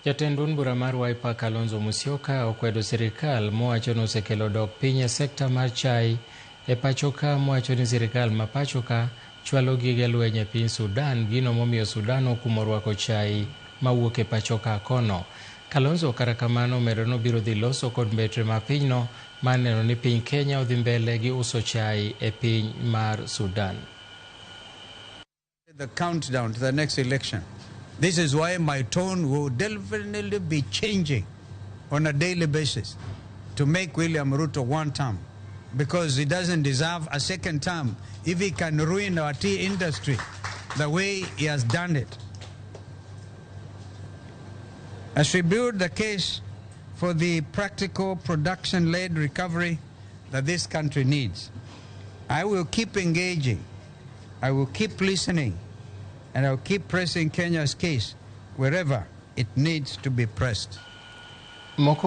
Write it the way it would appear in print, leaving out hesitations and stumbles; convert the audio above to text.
Jatend duond bura mar Wiper Kalonzo Oseyo okwedo sirkal mowacho ni osekelo dok piny e sekta mar chai e pachoka, mowacho ni sirkal ma pachoka chwalo gige lweny e piny Sudan, gino momiyo Sudan okumo rwako chai mawuok e pachoka kono. Kalonzo kata kamano omedo ni obiro dhi loso kod mbetre ma pinyno mar neno ni piny Kenya odhi mbele gi uso chai e piny mar Sudan. The countdown to the next election. This is why my tone will definitely be changing on a daily basis to make William Ruto one term, because he doesn't deserve a second term if he can ruin our tea industry the way he has done it. As we build the case for the practical production-led recovery that this country needs, I will keep engaging, I will keep listening, and I'll keep pressing Kenya's case wherever it needs to be pressed.